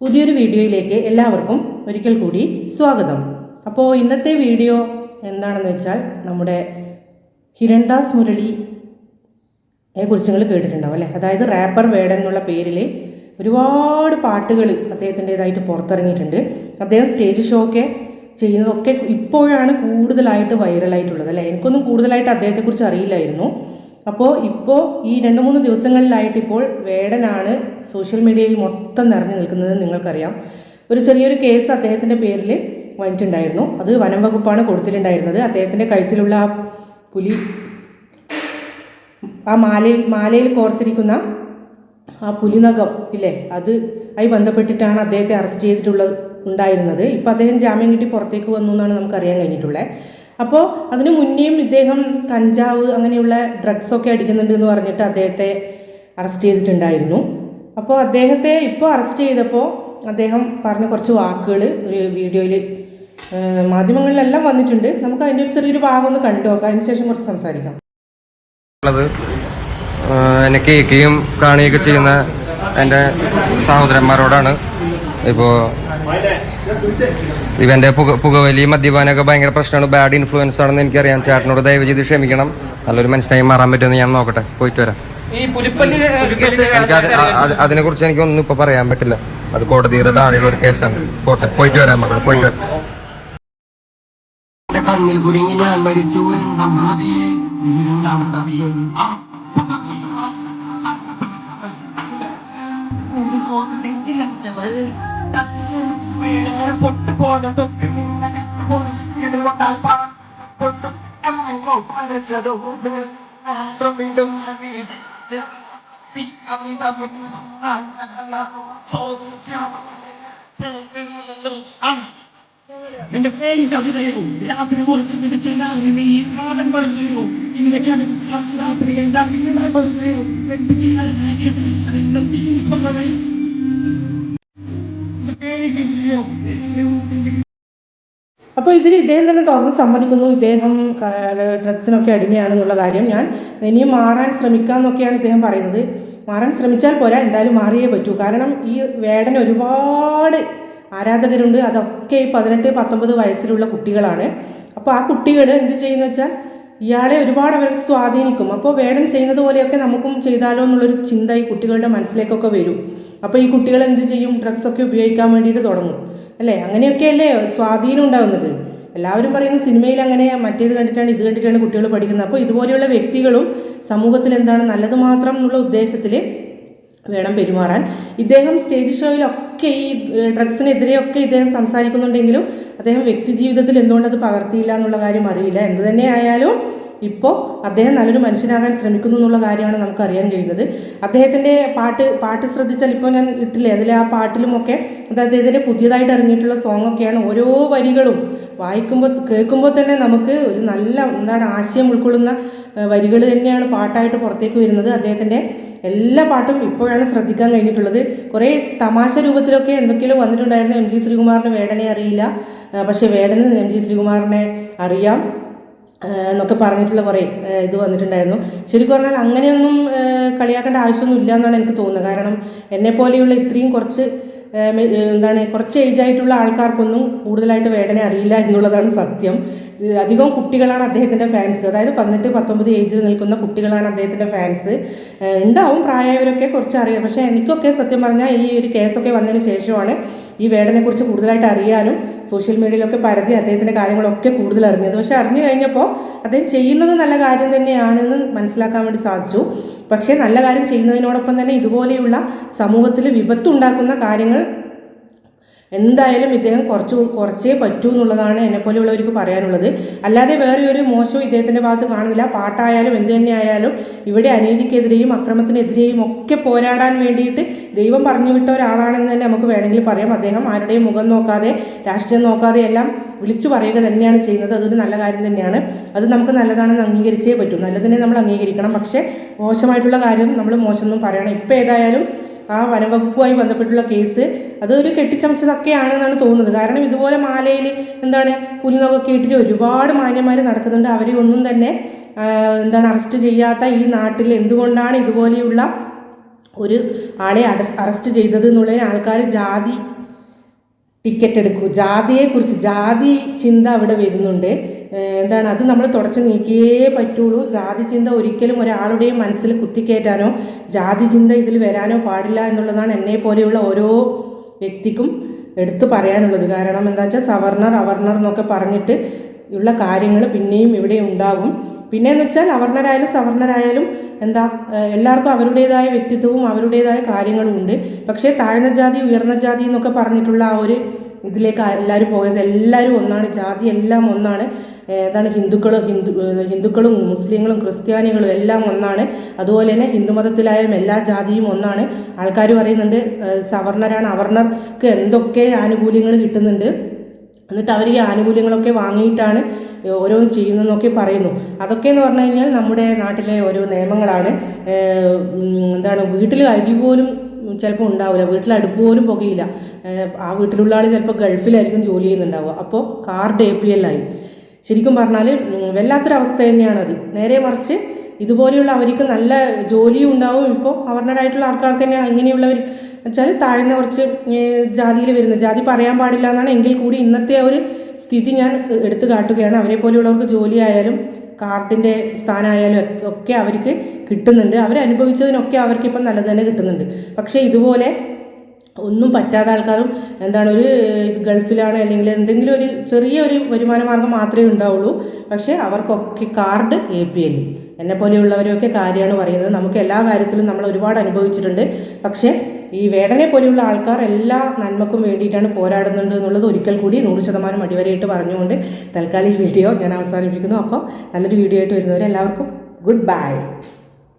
പുതിയൊരു വീഡിയോയിലേക്ക് എല്ലാവർക്കും ഒരിക്കൽ കൂടി സ്വാഗതം. അപ്പോൾ ഇന്നത്തെ വീഡിയോ എന്താണെന്ന് വെച്ചാൽ നമ്മുടെ ഹിരൺദാസ് മുരളിയെ കുറിച്ച് നിങ്ങൾ കേട്ടിട്ടുണ്ടാവും അല്ലേ. അതായത് റാപ്പർ വേടൻ എന്നുള്ള പേരിൽ ഒരുപാട് പാട്ടുകൾ അദ്ദേഹത്തിൻ്റെതായിട്ട് പുറത്തിറങ്ങിയിട്ടുണ്ട്. അദ്ദേഹം സ്റ്റേജ് ഷോ ഒക്കെ ചെയ്യുന്നതൊക്കെ ഇപ്പോഴാണ് കൂടുതലായിട്ട് വൈറലായിട്ടുള്ളത് അല്ലേ. എനിക്കൊന്നും കൂടുതലായിട്ട് അദ്ദേഹത്തെക്കുറിച്ച് അറിയില്ലായിരുന്നു. അപ്പോൾ ഈ 2-3 ദിവസങ്ങളിലായിട്ട് ഇപ്പോൾ വേടനാണ് സോഷ്യൽ മീഡിയയിൽ മൊത്തം നിറഞ്ഞു നിൽക്കുന്നത്. നിങ്ങൾക്കറിയാം, ഒരു ചെറിയൊരു കേസ് അദ്ദേഹത്തിൻ്റെ പേരിൽ വന്നിട്ടുണ്ടായിരുന്നു. അത് വനം വകുപ്പാണ് കൊടുത്തിട്ടുണ്ടായിരുന്നത്. അദ്ദേഹത്തിൻ്റെ കഴുത്തിലുള്ള ആ പുലി, ആ മാലയിൽ കോർത്തിരിക്കുന്ന ആ പുലിനഖം ഇല്ലേ, ആയി ബന്ധപ്പെട്ടിട്ടാണ് അദ്ദേഹത്തെ അറസ്റ്റ് ഉണ്ടായിരുന്നത്. ഇപ്പോൾ അദ്ദേഹം ജാമ്യം കിട്ടി പുറത്തേക്ക് വന്നു എന്നാണ് നമുക്കറിയാൻ കഴിഞ്ഞിട്ടുള്ളത്. അപ്പോൾ അതിനു മുന്നേയും ഇദ്ദേഹം കഞ്ചാവ് അങ്ങനെയുള്ള ഡ്രഗ്സൊക്കെ അടിക്കുന്നുണ്ട് എന്ന് പറഞ്ഞിട്ട് അദ്ദേഹത്തെ അറസ്റ്റ് ചെയ്തിട്ടുണ്ടായിരുന്നു. അപ്പോൾ അദ്ദേഹത്തെ ഇപ്പോൾ അറസ്റ്റ് ചെയ്തപ്പോൾ അദ്ദേഹം പറഞ്ഞ കുറച്ച് വാക്കുകൾ ഒരു വീഡിയോയിൽ മാധ്യമങ്ങളിലെല്ലാം വന്നിട്ടുണ്ട്. നമുക്ക് അതിൻ്റെ ഒരു ചെറിയൊരു ഭാഗം ഒന്ന് കണ്ടു നോക്കാം, അതിനുശേഷം കുറച്ച് സംസാരിക്കാം. എന്നെ കേൾക്കുകയും കാണുകയൊക്കെ ചെയ്യുന്ന എൻ്റെ സഹോദരന്മാരോടാണ്. ഇപ്പോൾ ഇവന്റെ പുകവലി മദ്യപാനമൊക്കെ ഭയങ്കര പ്രശ്നമാണ്, ബാഡ് ഇൻഫ്ലുവൻസ് ആണെന്ന് എനിക്കറിയാം. ചേട്ടനോട് ദയവ് ചെയ്ത് ക്ഷമിക്കണം. നല്ലൊരു മനുഷ്യനായി മാറാൻ പറ്റുമെന്ന് ഞാൻ നോക്കട്ടെ, പോയിട്ട് വരാം. എനിക്ക് അതിനെ കുറിച്ച് എനിക്കൊന്നും ഇപ്പൊ പറയാൻ പറ്റില്ല. അത് കോടതിയുടെ താഴെയുള്ള ഒരു കേസാണ്. പോയിട്ട് വരാം മക്കളെ, പോയിട്ട് വരാം. കണ്ണിൽ കുടുങ്ങി ഞാൻ മരിച്ചു. എന്റെ പേര് കവിതയോ രാത്രി കൊടുത്ത് പിടിച്ചാൽ നീ നാടൻ പറഞ്ഞോ ഇന്നൊക്കെയാണ് രാത്രി എന്താ നിങ്ങളുടെ പറഞ്ഞോ അപ്പോൾ ഇതിൽ ഇദ്ദേഹം തന്നെ തുറന്ന് സമ്മതിക്കുന്നു, ഇദ്ദേഹം ഡ്രഗ്സിനൊക്കെ അടിമയാണെന്നുള്ള കാര്യം. ഞാൻ ഇനിയും മാറാൻ ശ്രമിക്കാമെന്നൊക്കെയാണ് ഇദ്ദേഹം പറയുന്നത്. മാറാൻ ശ്രമിച്ചാൽ പോരാ, എന്തായാലും മാറിയേ പറ്റൂ. കാരണം ഈ വേടന് ഒരുപാട് ആരാധകരുണ്ട്. അതൊക്കെ ഈ 18-19 വയസ്സിലുള്ള കുട്ടികളാണ്. അപ്പോൾ ആ കുട്ടികൾ എന്ത് ചെയ്യുന്ന വെച്ചാൽ ഇയാളെ ഒരുപാട് അവർക്ക് സ്വാധീനിക്കും. അപ്പോൾ വേടൻ ചെയ്യുന്നത് പോലെയൊക്കെ നമുക്കും ചെയ്താലോ എന്നുള്ളൊരു ചിന്ത ഈ കുട്ടികളുടെ മനസ്സിലേക്കൊക്കെ വരും. അപ്പോൾ ഈ കുട്ടികൾ എന്ത് ചെയ്യും, ഡ്രഗ്സൊക്കെ ഉപയോഗിക്കാൻ വേണ്ടിയിട്ട് തുടങ്ങും അല്ലേ. അങ്ങനെയൊക്കെയല്ലേ സ്വാധീനം ഉണ്ടാകുന്നത്. എല്ലാവരും പറയുന്നത് സിനിമയിൽ അങ്ങനെ മറ്റേത് കണ്ടിട്ടാണ് ഇത് കണ്ടിട്ടാണ് കുട്ടികൾ പഠിക്കുന്നത്. അപ്പോൾ ഇതുപോലെയുള്ള വ്യക്തികളും സമൂഹത്തിൽ എന്താണ് നല്ലത് മാത്രം എന്നുള്ള ഉദ്ദേശത്തിൽ വേണം പെരുമാറാൻ. ഇദ്ദേഹം സ്റ്റേജ് ഷോയിലൊക്കെ ഈ ഡ്രഗ്സിനെതിരെയൊക്കെ ഇദ്ദേഹം സംസാരിക്കുന്നുണ്ടെങ്കിലും അദ്ദേഹം വ്യക്തി ജീവിതത്തിൽ എന്തുകൊണ്ടത് പകർത്തിയില്ല എന്നുള്ള കാര്യം അറിയില്ല. എന്തു തന്നെ ആയാലും ഇപ്പോൾ അദ്ദേഹം നല്ലൊരു മനുഷ്യനാകാൻ ശ്രമിക്കുന്നു എന്നുള്ള കാര്യമാണ് നമുക്ക് അറിയാൻ കഴിയുന്നത്. അദ്ദേഹത്തിൻ്റെ പാട്ട് ശ്രദ്ധിച്ചാൽ ഇപ്പോൾ ഞാൻ ഇട്ടില്ലേ, അതിൽ ആ പാട്ടിലുമൊക്കെ അദ്ദേഹത്തിൻ്റെ പുതിയതായിട്ട് ഇറങ്ങിയിട്ടുള്ള സോങ്ങൊക്കെയാണ്. ഓരോ വരികളും കേൾക്കുമ്പോൾ തന്നെ നമുക്ക് ഒരു നല്ല ആശയം ഉൾക്കൊള്ളുന്ന വരികൾ തന്നെയാണ് പാട്ടായിട്ട് പുറത്തേക്ക് വരുന്നത്. അദ്ദേഹത്തിൻ്റെ എല്ലാ പാട്ടും ഇപ്പോഴാണ് ശ്രദ്ധിക്കാൻ കഴിഞ്ഞിട്ടുള്ളത്. കുറേ തമാശ രൂപത്തിലൊക്കെ എന്തൊക്കെയോ വന്നിട്ടുണ്ടായിരുന്നു. എം ജി ശ്രീകുമാറിന് വേടനെ അറിയില്ല, പക്ഷേ വേടന് എം ജി ശ്രീകുമാറിനെ അറിയാം എന്നൊക്കെ പറഞ്ഞിട്ടുള്ള കുറേ ഇത് വന്നിട്ടുണ്ടായിരുന്നു. ശരിക്കും പറഞ്ഞാൽ അങ്ങനെയൊന്നും കളിയാക്കേണ്ട ആവശ്യമൊന്നും ഇല്ല എന്നാണ് എനിക്ക് തോന്നുന്നത്. കാരണം എന്നെപ്പോലെയുള്ള ഇത്രയും കുറച്ച് ഏജ് ആയിട്ടുള്ള ആൾക്കാർക്കൊന്നും കൂടുതലായിട്ട് വേടനെ അറിയില്ല എന്നുള്ളതാണ് സത്യം. അധികം കുട്ടികളാണ് അദ്ദേഹത്തിൻ്റെ ഫാൻസ്. അതായത് 18-19 ഏജിൽ നിൽക്കുന്ന കുട്ടികളാണ് അദ്ദേഹത്തിൻ്റെ ഫാൻസ്. ഉണ്ടാവും പ്രായമായവരൊക്കെ കുറച്ച് അറിയാം. പക്ഷേ എനിക്കൊക്കെ സത്യം പറഞ്ഞാൽ ഈ ഒരു കേസൊക്കെ വന്നതിന് ശേഷമാണ് ഈ വേടനെക്കുറിച്ച് കൂടുതലായിട്ട് അറിയാനും സോഷ്യൽ മീഡിയയിലൊക്കെ പരതി അദ്ദേഹത്തിൻ്റെ കാര്യങ്ങളൊക്കെ കൂടുതൽ അറിഞ്ഞത്. പക്ഷേ അറിഞ്ഞു കഴിഞ്ഞപ്പോൾ അദ്ദേഹം ചെയ്യുന്നത് നല്ല കാര്യം തന്നെയാണെന്ന് മനസ്സിലാക്കാൻ വേണ്ടി സാധിച്ചു. പക്ഷേ നല്ല കാര്യം ചെയ്യുന്നതിനോടൊപ്പം തന്നെ ഇതുപോലെയുള്ള സമൂഹത്തിൽ വിപത്തുണ്ടാക്കുന്ന കാര്യങ്ങൾ എന്തായാലും ഇദ്ദേഹം കുറച്ചേ പറ്റൂ എന്നുള്ളതാണ് എന്നെപ്പോലെയുള്ളവർക്ക് പറയാനുള്ളത്. അല്ലാതെ വേറെ ഒരു മോശവും ഇദ്ദേഹത്തിൻ്റെ ഭാഗത്ത് കാണുന്നില്ല. പാട്ടായാലും എന്തു തന്നെ ആയാലും ഇവിടെ അനീതിക്കെതിരെയും അക്രമത്തിനെതിരെയും ഒക്കെ പോരാടാൻ വേണ്ടിയിട്ട് ദൈവം പറഞ്ഞു വിട്ട ഒരാളാണെന്ന് തന്നെ നമുക്ക് വേണമെങ്കിൽ പറയാം. അദ്ദേഹം ആരുടെയും മുഖം നോക്കാതെ രാഷ്ട്രീയം നോക്കാതെ എല്ലാം വിളിച്ചു പറയുക തന്നെയാണ് ചെയ്യുന്നത്. അതൊരു നല്ല കാര്യം തന്നെയാണ്. അത് നമുക്ക് നല്ലതാണെന്ന് അംഗീകരിച്ചേ പറ്റൂ. നല്ലതിനെ നമ്മൾ അംഗീകരിക്കണം. പക്ഷേ മോശമായിട്ടുള്ള കാര്യം നമ്മൾ മോശമൊന്നും പറയണം. ഇപ്പോൾ ഏതായാലും ആ വനംവകുപ്പുമായി ബന്ധപ്പെട്ടുള്ള കേസ് അതൊരു കെട്ടിച്ചമച്ചതൊക്കെയാണെന്നാണ് തോന്നുന്നത്. കാരണം ഇതുപോലെ മാലയിൽ പുലിനൊക്കെ ഇട്ടിട്ട് ഒരുപാട് മാന്യന്മാർ നടക്കുന്നുണ്ട്. അവരെ ഒന്നും തന്നെ അറസ്റ്റ് ചെയ്യാത്ത ഈ നാട്ടിൽ എന്തുകൊണ്ടാണ് ഇതുപോലെയുള്ള ഒരു ആളെ അറസ്റ്റ് ചെയ്തത് എന്നുള്ളതിന് ആൾക്കാർ ജാതി ടിക്കറ്റ് എടുക്കൂ, ജാതിയെക്കുറിച്ച് ജാതി ചിന്ത അവിടെ വരുന്നുണ്ട്. എന്താണ് അത് നമ്മൾ തുടച്ച് നീക്കിയേ പറ്റുള്ളൂ. ജാതി ചിന്ത ഒരിക്കലും ഒരാളുടെയും മനസ്സിൽ കുത്തിക്കയറ്റാനോ ജാതി ചിന്ത ഇതിൽ വരാനോ പാടില്ല എന്നുള്ളതാണ് എന്നെ പോലെയുള്ള ഓരോ വ്യക്തിക്കും എടുത്തു പറയാനുള്ളത്. കാരണം എന്താ വെച്ചാൽ സവർണർ അവർണർ എന്നൊക്കെ പറഞ്ഞിട്ട് ഉള്ള കാര്യങ്ങൾ പിന്നെയും ഇവിടെ ഉണ്ടാകും. പിന്നെയെന്ന് വെച്ചാൽ അവർണരായാലും സവർണരായാലും എന്താ എല്ലാവർക്കും അവരുടേതായ വ്യക്തിത്വവും അവരുടേതായ കാര്യങ്ങളും ഉണ്ട്. പക്ഷേ താഴ്ന്ന ജാതി ഉയർന്ന ജാതി എന്നൊക്കെ പറഞ്ഞിട്ടുള്ള ആ ഒരു ഇതിലേക്ക് എല്ലാവരും പോയത് എല്ലാവരും ഒന്നാണ്, ജാതി എല്ലാം ഒന്നാണ്. ഏതാണ് ഹിന്ദുക്കളും മുസ്ലിങ്ങളും ക്രിസ്ത്യാനികളും എല്ലാം ഒന്നാണ്. അതുപോലെ തന്നെ ഹിന്ദുമതത്തിലായാലും എല്ലാ ജാതിയും ഒന്നാണ്. ആൾക്കാർ പറയുന്നുണ്ട് സവർണരാണ്, അവർണർക്ക് എന്തൊക്കെ ആനുകൂല്യങ്ങൾ കിട്ടുന്നുണ്ട്, എന്നിട്ട് അവർ ഈ ആനുകൂല്യങ്ങളൊക്കെ വാങ്ങിയിട്ടാണ് ഓരോന്ന് ചെയ്യുന്നതെന്നൊക്കെ പറയുന്നു. അതൊക്കെ എന്ന് പറഞ്ഞു കഴിഞ്ഞാൽ നമ്മുടെ നാട്ടിലെ ഓരോ നിയമങ്ങളാണ്. എന്താണ് വീട്ടിൽ അരി പോലും ചിലപ്പോൾ ഉണ്ടാവില്ല, വീട്ടിൽ അടുപ്പ് പോലും പുകയില്ല. ആ വീട്ടിലുള്ള ആൾ ചിലപ്പോൾ ഗൾഫിലായിരിക്കും ജോലി ചെയ്യുന്നുണ്ടാവുക. അപ്പോൾ കാർഡ് APL ആയി. ശരിക്കും പറഞ്ഞാൽ വല്ലാത്തൊരവസ്ഥ തന്നെയാണത്. നേരെ മറിച്ച് ഇതുപോലെയുള്ള അവർക്ക് നല്ല ജോലിയും ഉണ്ടാവും. ഇപ്പോൾ അവർണരായിട്ടുള്ള ആൾക്കാർക്ക് തന്നെ ഇങ്ങനെയുള്ളവർ വെച്ചാൽ താഴ്ന്ന കുറച്ച് ജാതിയിൽ വരുന്ന ജാതി പറയാൻ പാടില്ല എന്നാണ്, എങ്കിൽ കൂടി ഇന്നത്തെ ഒരു സ്ഥിതി ഞാൻ എടുത്തു കാട്ടുകയാണ്. അവരെ പോലെയുള്ളവർക്ക് ജോലി ആയാലും കാർഡിൻ്റെ സ്ഥാനമായാലും ഒക്കെ അവർക്ക് കിട്ടുന്നുണ്ട്. അവരനുഭവിച്ചതിനൊക്കെ അവർക്ക് ഇപ്പം നല്ലത് തന്നെ കിട്ടുന്നുണ്ട്. പക്ഷേ ഇതുപോലെ ഒന്നും പറ്റാത്ത ആൾക്കാരും എന്താണ് ഒരു ഗൾഫിലാണ് അല്ലെങ്കിൽ എന്തെങ്കിലും ഒരു ചെറിയൊരു വരുമാന മാർഗം മാത്രമേ ഉണ്ടാവുള്ളൂ. പക്ഷേ അവർക്കൊക്കെ കാർഡ് APL. എന്നെ പോലെയുള്ളവരൊക്കെ കാര്യമാണ് പറയുന്നത്. നമുക്ക് എല്ലാ കാര്യത്തിലും നമ്മൾ ഒരുപാട് അനുഭവിച്ചിട്ടുണ്ട്. പക്ഷേ ഈ വേടനെ പോലെയുള്ള ആൾക്കാർ എല്ലാ നന്മക്കും വേണ്ടിയിട്ടാണ് പോരാടുന്നുണ്ട് എന്നുള്ളത് ഒരിക്കൽ കൂടി 100% അടിവരയിട്ട് പറഞ്ഞുകൊണ്ട് തൽക്കാലം ഈ വീഡിയോ ഞാൻ അവസാനിപ്പിക്കുന്നു. അപ്പോൾ നല്ലൊരു വീഡിയോ ആയിട്ട് വരുന്നവരെ എല്ലാവർക്കും ഗുഡ് ബൈ.